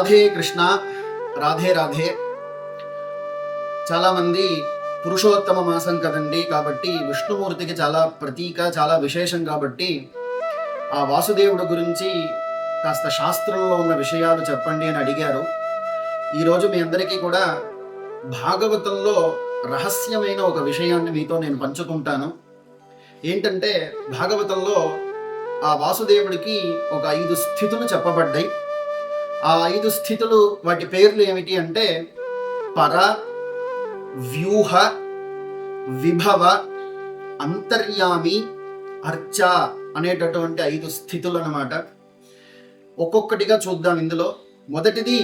రాధే కృష్ణ, రాధే రాధే. చాలామంది పురుషోత్తమ మాసం కదండి, కాబట్టి విష్ణుమూర్తికి చాలా ప్రతీక, చాలా విశేషం. కాబట్టి ఆ వాసుదేవుడు గురించి కాస్త శాస్త్రంలో ఉన్న విషయాలు చెప్పండి అని అడిగారు. ఈరోజు మీ అందరికీ కూడా భాగవతంలో రహస్యమైన ఒక విషయాన్ని మీతో నేను పంచుకుంటాను. ఏంటంటే, భాగవతంలో ఆ వాసుదేవుడికి ఒక 5 స్థితులు చెప్పబడ్డాయి. ఆ 5 స్థితులు, వాటి పేర్లు ఏమిటి అంటే పర, వ్యూహ, విభవ, అంతర్యామి, అర్చ అనేటటువంటి 5 స్థితులు అన్నమాట. ఒక్కొక్కటిగా చూద్దాం. ఇందులో మొదటిది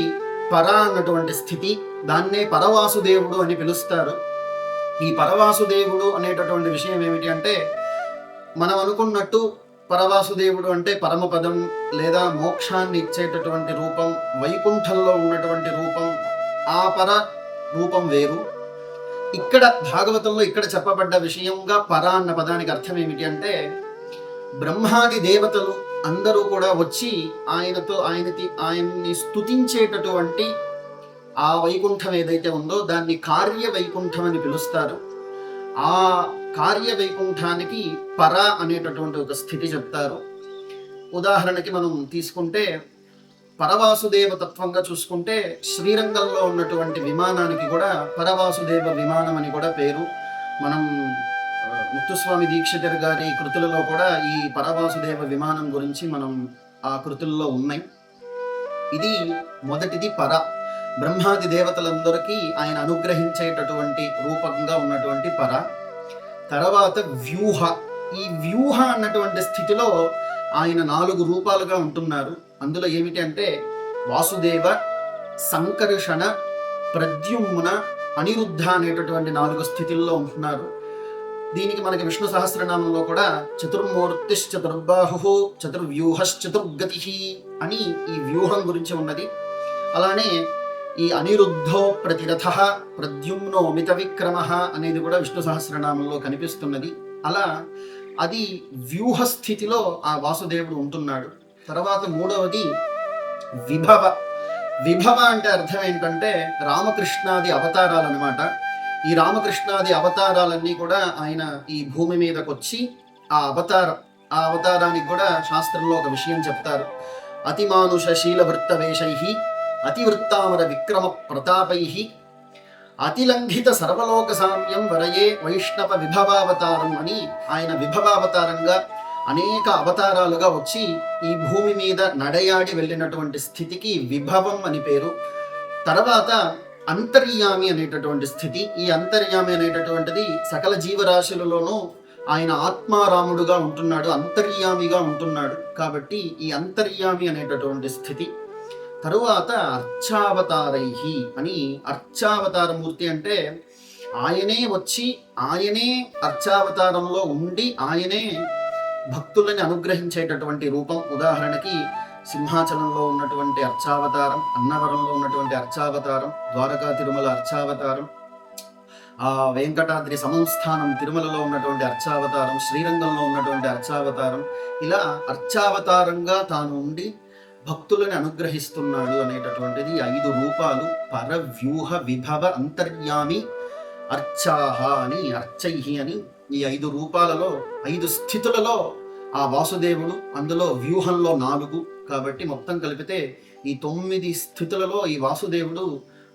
పర అన్నటువంటి స్థితి. దాన్నే పరవాసుదేవుడు అని పిలుస్తారు. ఈ పరవాసుదేవుడు అనేటటువంటి విషయం ఏమిటి అంటే, మనం అనుకున్నట్టు పరవాసుదేవుడు అంటే పరమపదం లేదా మోక్షాన్ని ఇచ్చేటటువంటి రూపం, వైకుంఠంలో ఉన్నటువంటి రూపం, ఆ పర రూపం వేరు. ఇక్కడ భాగవతంలో ఇక్కడ చెప్పబడ్డ విషయంగా పర అన్న పదానికి అర్థం ఏమిటి అంటే, బ్రహ్మాది దేవతలు అందరూ కూడా వచ్చి ఆయన్ని స్తుతించేటటువంటి ఆ వైకుంఠం ఏదైతే ఉందో దాన్ని కార్య వైకుంఠం అని పిలుస్తారు. ఆ కార్య వైకుంఠానికి పర అనేటటువంటి ఒక స్థితి చెప్తారు. ఉదాహరణకి మనం తీసుకుంటే, పరవాసుదేవ తత్వంగా చూసుకుంటే శ్రీరంగంలో ఉన్నటువంటి విమానానికి కూడా పరవాసుదేవ విమానం అని కూడా పేరు. మనం ముత్తుస్వామి దీక్షితర్ గారి కృతులలో కూడా ఈ పరవాసుదేవ విమానం గురించి మనం ఆ కృతుల్లో ఉన్నాయి. ఇది మొదటిది పర. బ్రహ్మాది దేవతలందరికీ ఆయన అనుగ్రహించేటటువంటి రూపంగా ఉన్నటువంటి పర. తర్వాత వ్యూహ. ఈ వ్యూహ అన్నటువంటి స్థితిలో ఆయన 4 రూపాలుగా ఉంటున్నారు. అందులో ఏమిటి అంటే వాసుదేవ, సంకర్షణ, ప్రద్యుమ్న, అనిరుద్ధ అనేటటువంటి 4 స్థితుల్లో ఉంటున్నారు. దీనికి మనకి విష్ణు సహస్రనామంలో కూడా చతుర్మూర్తిశ్చతుర్బాహు చతుర్వ్యూహశ్చతుర్గతి అని ఈ వ్యూహం గురించి ఉన్నది. అలానే ఈ అనిరుద్ధో ప్రతిరథ ప్రద్యుమ్నో మిత విక్రమ అనేది కూడా విష్ణు సహస్రనామంలో కనిపిస్తున్నది. అలా అది వ్యూహ స్థితిలో ఆ వాసుదేవుడు ఉంటున్నాడు. తర్వాత మూడవది విభవ. విభవ అంటే అర్థం ఏంటంటే రామకృష్ణాది అవతారాలు అన్నమాట. ఈ రామకృష్ణాది అవతారాలన్నీ కూడా ఆయన ఈ భూమి మీదకి వచ్చి ఆ అవతారానికి కూడా శాస్త్రంలో ఒక విషయం చెప్తారు. అతిమానుష శీల వృత్త వేషైహి అతివృత్తామర విక్రమ ప్రతాపైహి అతిలంఘిత సర్వలోక సామ్యం వరయే వైష్ణవ విభవావతారం అని ఆయన విభవావతారంగా అనేక అవతారాలుగా వచ్చి ఈ భూమి మీద నడయాడి వెళ్ళినటువంటి స్థితికి విభవం అని పేరు. తర్వాత అంతర్యామి అనేటటువంటి స్థితి. ఈ అంతర్యామి అనేటటువంటిది సకల జీవరాశులలోనూ ఆయన ఆత్మారాముడుగా ఉంటున్నాడు, అంతర్యామిగా ఉంటున్నాడు. కాబట్టి ఈ అంతర్యామి అనేటటువంటి స్థితి. తరువాత అర్చావతారైహి అని. అర్చావతారమూర్తి అంటే ఆయనే వచ్చి ఆయనే అర్చావతారంలో ఉండి ఆయనే భక్తులని అనుగ్రహించేటటువంటి రూపం. ఉదాహరణకి సింహాచలంలో ఉన్నటువంటి అర్చావతారం, అన్నవరంలో ఉన్నటువంటి అర్చావతారం, ద్వారకా తిరుమల అర్చావతారం, ఆ వెంకటాద్రి సంస్థానం తిరుమలలో ఉన్నటువంటి అర్చావతారం, శ్రీరంగంలో ఉన్నటువంటి అర్చావతారం. ఇలా అర్చావతారంగా తాను ఉండి భక్తులని అనుగ్రహిస్తున్నాడు అనేటటువంటిది 5 రూపాలు. పర, వ్యూహ, విభవ, అంతర్యామి, అర్చాహ అని, అర్చైహి అని. ఈ 5 రూపాలలో 5 స్థితులలో ఆ వాసుదేవుడు, అందులో వ్యూహంలో 4, కాబట్టి మొత్తం కలిపితే ఈ 9 స్థితులలో ఈ వాసుదేవుడు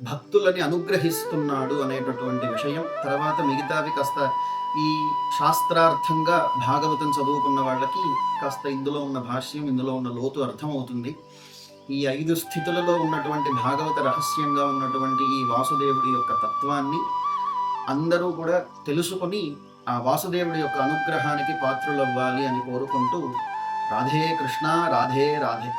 భక్తులని అనుగ్రహిస్తున్నాడు అనేటటువంటి విషయం. తర్వాత మిగతావి కాస్త ఈ శాస్త్రార్థంగా భాగవతం చదువుకున్న వాళ్ళకి కాస్త ఇందులో ఉన్న భాష్యం, ఇందులో ఉన్న లోతు అర్థమవుతుంది. ఈ 5 స్థితులలో ఉన్నటువంటి భాగవత రహస్యంగా ఉన్నటువంటి ఈ వాసుదేవుడి యొక్క తత్వాన్ని అందరూ కూడా తెలుసుకొని ఆ వాసుదేవుడి యొక్క అనుగ్రహానికి పాత్రులవ్వాలి అని కోరుకుంటూ, రాధే కృష్ణ, రాధే రాధే.